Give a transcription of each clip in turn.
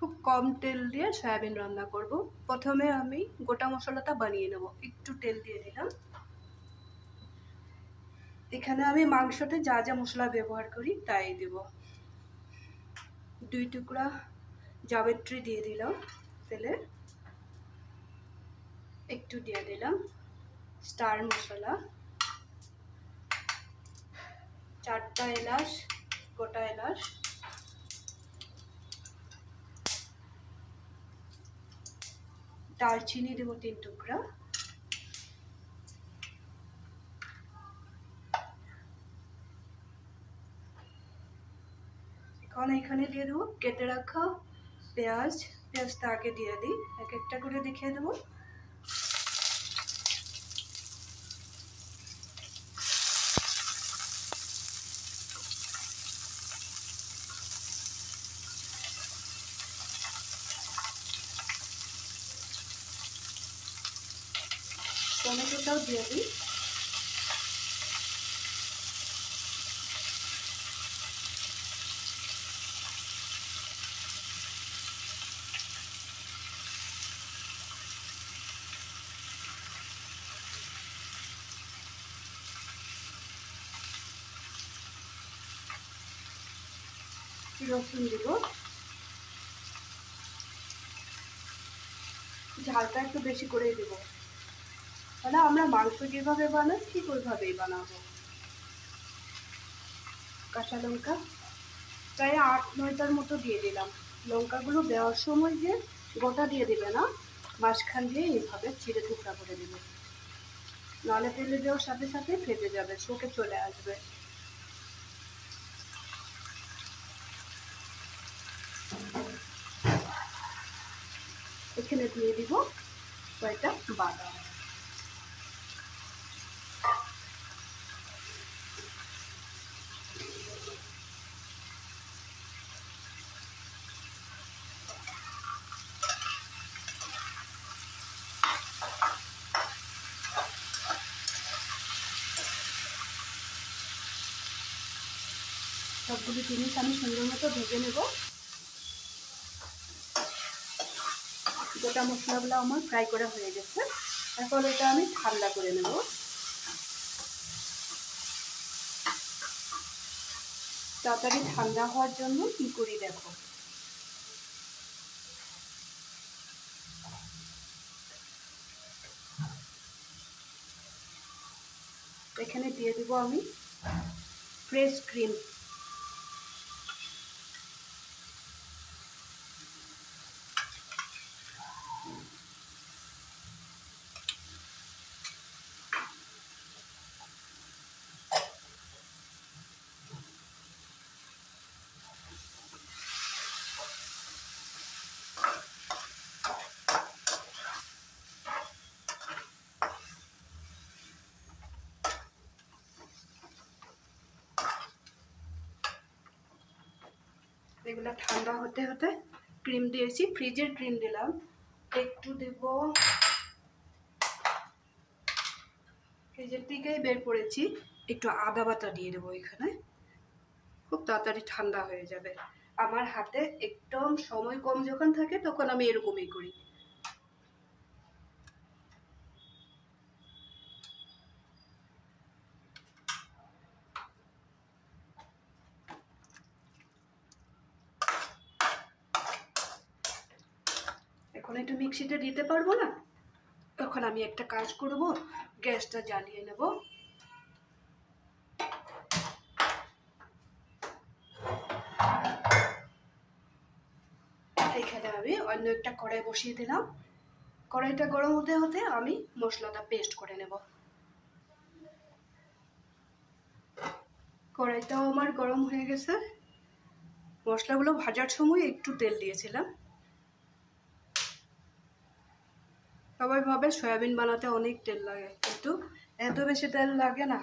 খুব কম তেল দিয়ে সয়াবিন রান্না করব। প্রথমে আমি গোটা মশলাটা বানিয়ে নেব। একটু তেল দিয়ে দিলাম। এখানে আমি মাংসতে যা যা মশলা ব্যবহার করি তাই দেব। 2 টুকরা জাবিত্রি দিয়ে দিলাম তেলে। একটু দিয়ে দিলাম স্টার মশলা, 4টা এলাচ, গোটা এলাচ, দারচিনি দেব 3 টুকরা, এখন এখানে দিয়ে দেবো কেটে রাখা পেঁয়াজ। পেঁয়াজটা আগে দিয়ে দিই, এক একটা করে দেখিয়ে দেবো। টমেটোটাও দিয়ে দিই। রসুন দিব। ঝালটা একটু বেশি করেই দেবো, তাহলে আমরা মাংস যেভাবে বানাই ঠিক ওইভাবেই বানাবো। কাঁচা লঙ্কা প্রায় 8-9টার মতো দিয়ে দিলাম। লঙ্কাগুলো দেওয়ার সময় যে গোটা দিয়ে দিবে না, মাঝখান দিয়ে এইভাবে চিড়ে টুকরা করে দেবে, নাহলে তেলে দেওয়ার সাথে সাথে ফেটে যাবে, শোকে চলে আসবে। এখানে দিয়ে দিব কয়েকটা বাদাম। সবগুলো জিনিস আমি সুন্দর মতো ভেজে নেব। গোটা মশলাগুলো আমার ফ্রাই করা হয়ে গেছে। এখন এটা আমি ঠান্ডা করে নেব। তাড়াতাড়ি ঠান্ডা হওয়ার জন্য কি করি দেখো, এখানে দিয়ে দেবো আমি ফ্রেশ ক্রিম। এগুলো ঠান্ডা হতে হতে ক্রিম দিয়েছি, ফ্রিজের ক্রিম দিলাম। একটু দেব, ফ্রিজের থেকেই বের করেছি, একটু আদা বাটা দিয়ে দেবো এখানে। খুব তাড়াতাড়ি ঠান্ডা হয়ে যাবে। আমার হাতে একদম সময় কম যখন থাকে তখন আমি এরকমই করি। এখন একটু মিক্সিতে দিতে পারবো না, তখন আমি একটা কাজ করব, গ্যাসটা জ্বালিয়ে নেব। এখানে আমি অন্য একটা কড়াই বসিয়ে দিলাম। কড়াইটা গরম হতে হতে আমি মশলাটা পেস্ট করে নেব। কড়াইটাও আমার গরম হয়ে গেছে। মশলাগুলো ভাজার সময় একটু তেল দিয়েছিলাম। সবাই ভাবে সয়াবিন বানাতে অনেক তেল লাগে, কিন্তু এত বেশি তেল লাগে না।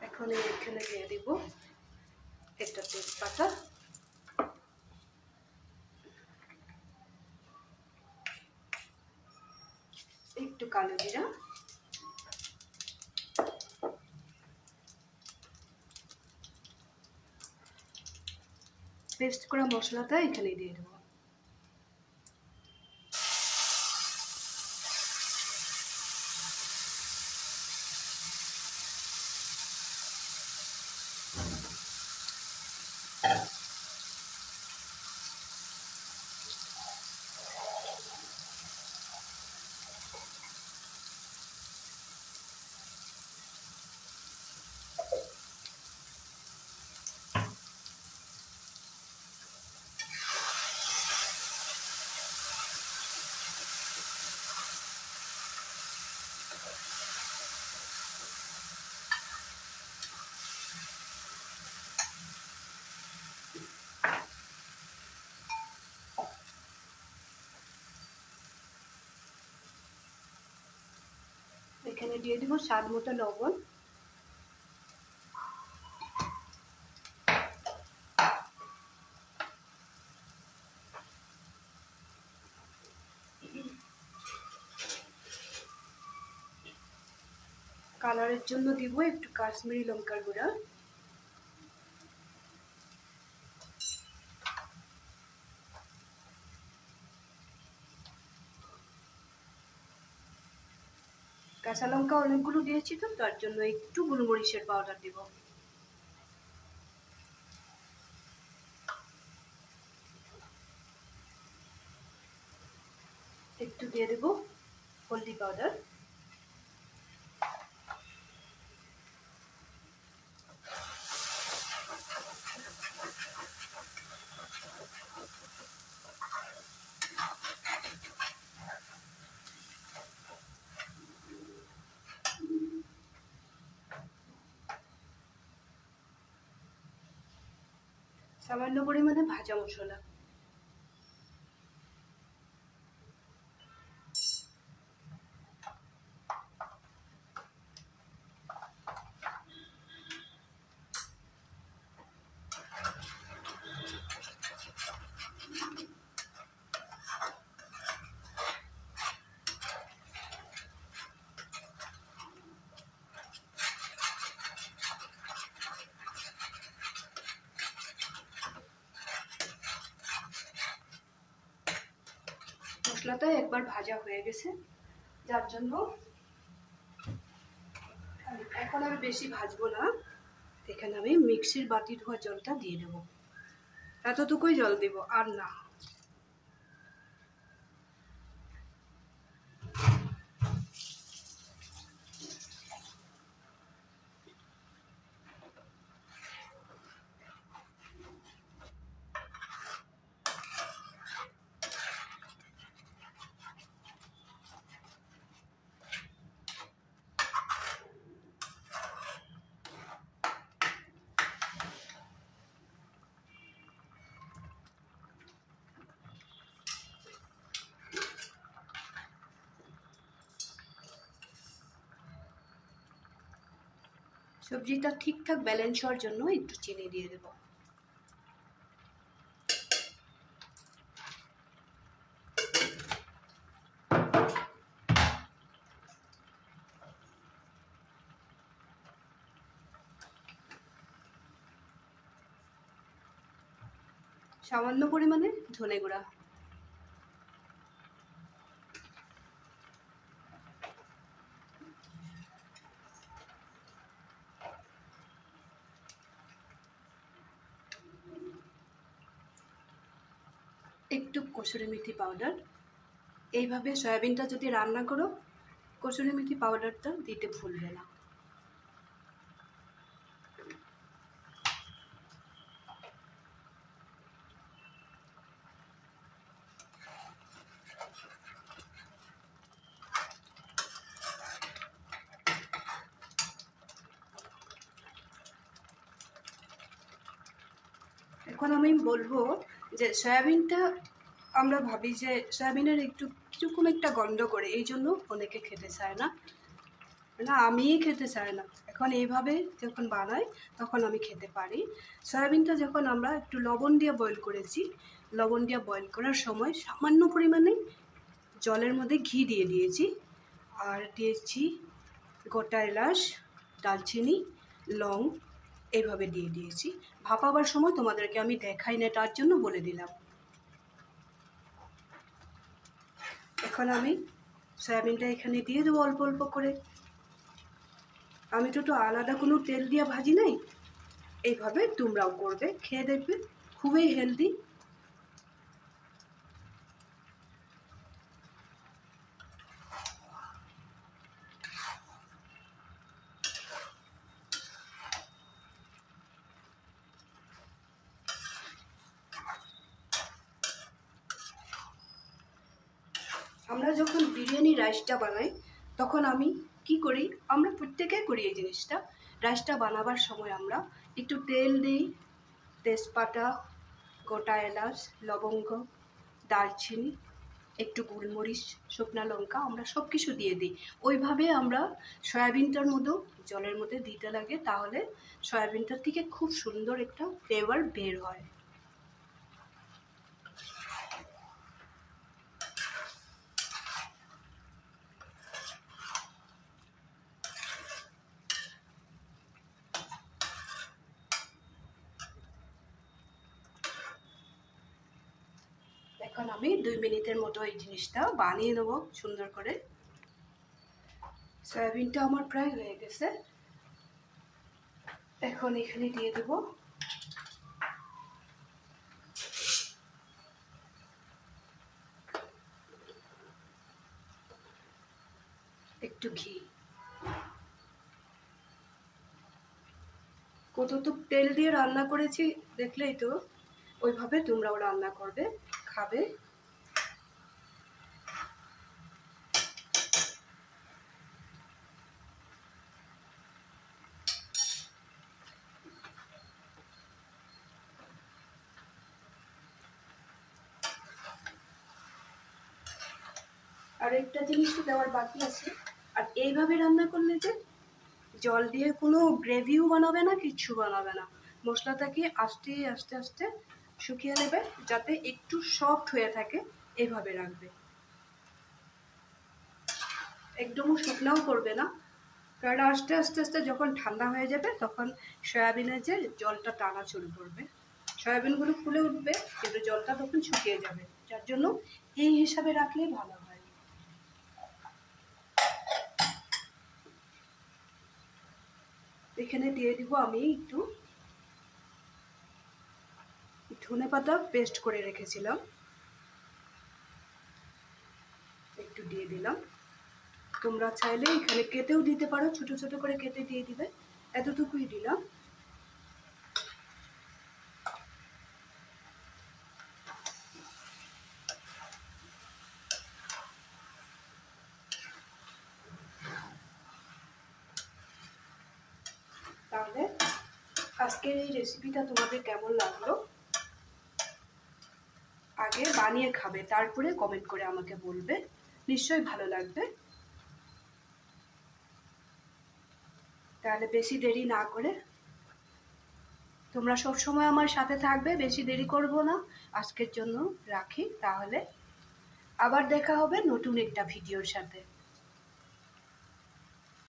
এখন এখানে দিয়ে দিব একটা তেজপাতা, কালো জিরা, পেস্ট করা মশলাটা এখানে দিয়ে দেবো। এখানে দিয়ে দিব স্বাদ মতো লবণ, কালারের জন্য দিব একটু কাশ্মীরি লঙ্কার গুঁড়া, কাঁচা লঙ্কা অনেকগুলো দিয়েছি তো তার জন্য একটু গোলমরিচের পাউডার দিব। একটু দিয়ে দেব হলদি পাউডার, সামান্য পরিমাণে ভাজা মশলা, মশলাটা একবার ভাজা হয়ে গেছে যার জন্য এখন আমি বেশি ভাজবো না। এখানে আমি মিক্সির বাটি ধোয়া জলটা দিয়ে দেব, এতটুকুই জল দেব আর না। সবজিটা ঠিকঠাক ব্যালেন্স হওয়ার জন্য একটু চিনি দিয়ে দেব। সামান্য পরিমাণে ধনে গুঁড়া, একটু কসুরি মেথি পাউডার। এইভাবে সয়াবিনটা যদি রান্না করো কসুরি মেথি পাউডারটা দিতে ভুলবে না। এখন আমি বলবো যে সয়াবিনটা আমরা ভাবি যে সয়াবিনের একটু কিরকম একটা গন্ধ করে, এই জন্য অনেকে খেতে চায় না, আমিই খেতে চাই না। এখন এইভাবে যখন বানাই তখন আমি খেতে পারি। সয়াবিনটা যখন আমরা একটু লবণ দিয়ে বয়েল করেছি, লবণ দিয়ে বয়েল করার সময় সামান্য পরিমাণে জলের মধ্যে ঘি দিয়ে দিয়েছি আর দিয়েছি গোটা এলাচ, দালচিনি, লং এইভাবে দিয়ে দিয়েছি। ভাপাবার সময় তোমাদেরকে আমি দেখাই না, তার জন্য বলে দিলাম। এখন আমি সয়াবিনটা এখানে দিয়ে দেবো অল্প অল্প করে। আমি তো আলাদা কোনো তেল দিয়ে ভাজি নাই, এইভাবে তোমরাও করবে, খেয়ে দেখবে, খুবই হেলদি। আমরা যখন বিরিয়ানি রাইসটা বানাই তখন আমি কি করি, আমরা প্রত্যেকে করি এই জিনিসটা। রাইসটা বানাবার সময় আমরা একটু তেল দিই, তেজপাতা, গোটা এলাচ, লবঙ্গ, দারচিনি, একটু গোলমরিচ, শুকনা লঙ্কা, আমরা সব কিছু দিয়ে দিই। ওইভাবে আমরা সয়াবিনটার মধ্যেও জলের মধ্যে দিতে লাগে, তাহলে সয়াবিনটার থেকে খুব সুন্দর একটা ফ্লেভার বের হয়। এখন আমি 2 মিনিটের মতো এই জিনিসটা বানিয়ে নেবো সুন্দর করে। সয়াবিনটা আমার প্রায় হয়ে গেছে। এখন এখানে দিয়ে দেব একটু ঘি। কত তো তেল দিয়ে রান্না করেছি দেখলেই তো, ওইভাবে তোমরাও রান্না করবে, খাবে। আর একটা জিনিস দেওয়ার বাকি আছে। আর এইভাবে রান্না করলে যে জল দিয়ে কোনো গ্রেভিও বানাবে না, কিচ্ছু বানাবে না। মশলাটাকে আস্তে আস্তে আস্তে শুকিয়ে নেবে, যাতে একটু সফট হয়ে থাকে, এইভাবে রাখবে। একদমও শুকনাও করবে না, কারণ আস্তে আস্তে আস্তে যখন ঠান্ডা হয়ে যাবে তখন সয়াবিনের যে জলটা টানা শুরু করবে, সয়াবিনগুলো ফুলে উঠবে, কিন্তু জলটা তখন শুকিয়ে যাবে। যার জন্য এই হিসাবে রাখলেই ভালো হয়। এখানে দিয়ে দিব আমি একটু ধনেপাতা পেস্ট করে রেখেছিলাম, একটু দিয়ে দিলাম। তোমরা চাইলে এখানে কেটেও দিতে পারো, ছোট ছোট করে কেটে দিয়ে দিবে। এতটুকুই দিলাম। তাহলে আজকের এই রেসিপিটা তোমাদের কেমন লাগলো আগে বানিয়ে খাবে, তারপরে কমেন্ট করে আমাকে বলবে, নিশ্চয়ই ভালো লাগবে। তাহলে বেশি দেরি না করে তোমরা সব সময় আমার সাথে থাকবে, বেশি দেরি করব না। আজকের জন্য রাখি, তাহলে আবার দেখা হবে নতুন একটা ভিডিওর সাথে।